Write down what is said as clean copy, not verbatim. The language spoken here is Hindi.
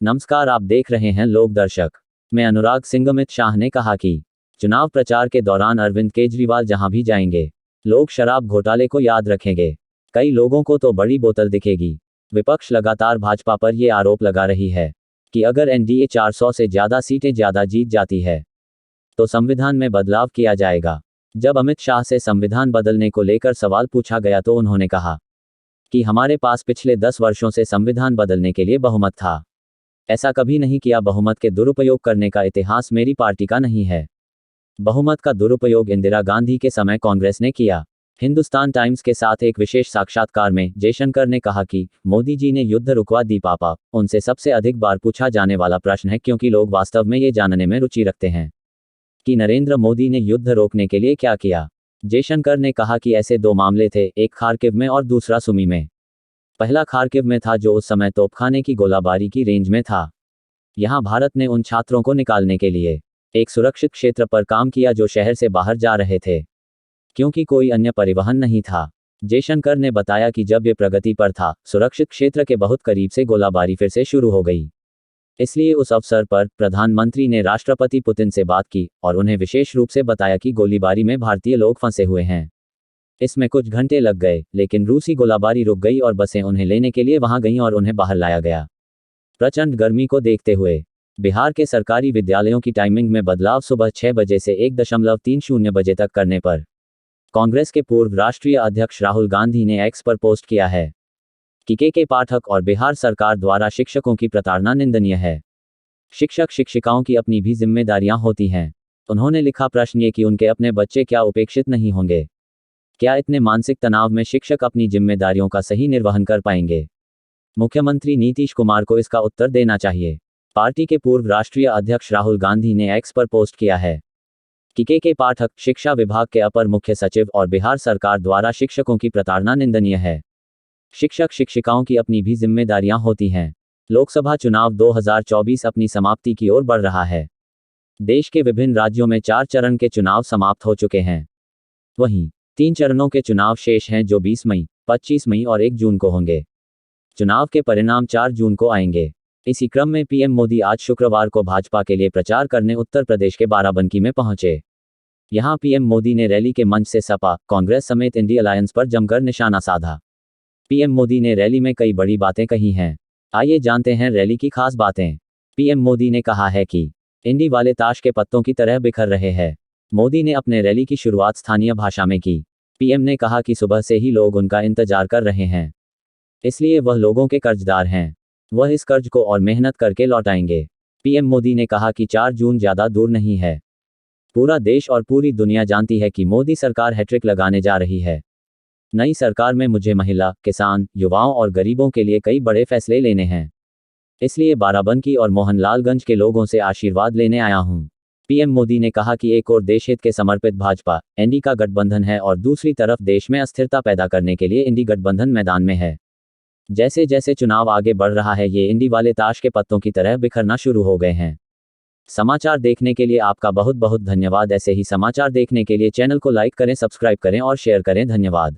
नमस्कार, आप देख रहे हैं लोक दर्शक। मैं अनुराग सिंह। अमित शाह ने कहा कि चुनाव प्रचार के दौरान अरविंद केजरीवाल जहां भी जाएंगे, लोग शराब घोटाले को याद रखेंगे। कई लोगों को तो बड़ी बोतल दिखेगी। विपक्ष लगातार भाजपा पर यह आरोप लगा रही है कि अगर एनडीए 400 से ज्यादा सीटें ज्यादा जीत जाती है तो संविधान में बदलाव किया जाएगा। जब अमित शाह से संविधान बदलने को लेकर सवाल पूछा गया तो उन्होंने कहा कि हमारे पास पिछले 10 वर्षों से संविधान बदलने के लिए बहुमत था। ऐसा कभी नहीं किया। बहुमत के दुरुपयोग करने का इतिहास मेरी पार्टी का नहीं है। बहुमत का दुरुपयोग इंदिरा गांधी के समय कांग्रेस ने किया। हिंदुस्तान टाइम्स के साथ एक विशेष साक्षात्कार में जयशंकर ने कहा कि मोदी जी ने युद्ध रुकवा दी पापा। उनसे सबसे अधिक बार पूछा जाने वाला प्रश्न है, क्योंकि लोग वास्तव में ये जानने में रुचि रखते हैं कि नरेंद्र मोदी ने युद्ध रोकने के लिए क्या किया। जयशंकर ने कहा कि ऐसे 2 मामले थे, एक खार्किव में और दूसरा सुमी में। पहला खार्किव में था, जो उस समय तोपखाने की गोलाबारी की रेंज में था। यहां भारत ने उन छात्रों को निकालने के लिए एक सुरक्षित क्षेत्र पर काम किया जो शहर से बाहर जा रहे थे, क्योंकि कोई अन्य परिवहन नहीं था। जयशंकर ने बताया कि जब ये प्रगति पर था, सुरक्षित क्षेत्र के बहुत करीब से गोलाबारी फिर से शुरू हो गई। इसलिए उस अवसर पर प्रधानमंत्री ने राष्ट्रपति पुतिन से बात की और उन्हें विशेष रूप से बताया कि गोलीबारी में भारतीय लोग फंसे हुए हैं। इसमें कुछ घंटे लग गए, लेकिन रूसी गोलाबारी रुक गई और बसें उन्हें लेने के लिए वहां गईं और उन्हें बाहर लाया गया। प्रचंड गर्मी को देखते हुए बिहार के सरकारी विद्यालयों की टाइमिंग में बदलाव सुबह 6 बजे से 1:30 बजे तक करने पर कांग्रेस के पूर्व राष्ट्रीय अध्यक्ष राहुल गांधी ने एक्स पर पोस्ट किया है कि के पाठक और बिहार सरकार द्वारा शिक्षकों की प्रताड़ना निंदनीय है। शिक्षक शिक्षिकाओं की अपनी भी जिम्मेदारियां होती हैं। उन्होंने लिखा, प्रश्न ये कि उनके अपने बच्चे क्या उपेक्षित नहीं होंगे? क्या इतने मानसिक तनाव में शिक्षक अपनी जिम्मेदारियों का सही निर्वहन कर पाएंगे? मुख्यमंत्री नीतीश कुमार को इसका उत्तर देना चाहिए। पार्टी के पूर्व राष्ट्रीय अध्यक्ष राहुल गांधी ने एक्स पर पोस्ट किया है कि के पाठक, शिक्षा विभाग के अपर मुख्य सचिव और बिहार सरकार द्वारा शिक्षकों की प्रताड़ना निंदनीय है। शिक्षक शिक्षिकाओं की अपनी भी जिम्मेदारियां होती हैं। लोकसभा चुनाव 2024 अपनी समाप्ति की ओर बढ़ रहा है। देश के विभिन्न राज्यों में 4 चरण के चुनाव समाप्त हो चुके हैं। वहीं 3 चरणों के चुनाव शेष हैं, जो 20 मई, 25 मई और 1 जून को होंगे। चुनाव के परिणाम 4 जून को आएंगे। इसी क्रम में पीएम मोदी आज शुक्रवार को भाजपा के लिए प्रचार करने उत्तर प्रदेश के बाराबंकी में पहुंचे। यहां पीएम मोदी ने रैली के मंच से सपा, कांग्रेस समेत इंडी अलायंस पर जमकर निशाना साधा। पीएम मोदी ने रैली में कई बड़ी बातें कही हैं। आइए जानते हैं रैली की खास बातें। पीएम मोदी ने कहा है कि इंडी वाले ताश के पत्तों की तरह बिखर रहे हैं। मोदी ने अपने रैली की शुरुआत स्थानीय भाषा में की। पीएम ने कहा कि सुबह से ही लोग उनका इंतजार कर रहे हैं, इसलिए वह लोगों के कर्जदार हैं। वह इस कर्ज को और मेहनत करके लौटाएंगे। पीएम मोदी ने कहा कि 4 जून ज़्यादा दूर नहीं है। पूरा देश और पूरी दुनिया जानती है कि मोदी सरकार हैट्रिक लगाने जा रही है। नई सरकार में मुझे महिला, किसान, युवाओं और गरीबों के लिए कई बड़े फैसले लेने हैं। इसलिए बाराबंकी और मोहनलालगंज के लोगों से आशीर्वाद लेने आया हूं। पीएम मोदी ने कहा कि एक और देशहित के समर्पित भाजपा, एनडी का गठबंधन है और दूसरी तरफ देश में अस्थिरता पैदा करने के लिए इंडी गठबंधन मैदान में है। जैसे जैसे चुनाव आगे बढ़ रहा है, ये इंडी वाले ताश के पत्तों की तरह बिखरना शुरू हो गए हैं। समाचार देखने के लिए आपका बहुत बहुत धन्यवाद। ऐसे ही समाचार देखने के लिए चैनल को लाइक करें, सब्सक्राइब करें और शेयर करें। धन्यवाद।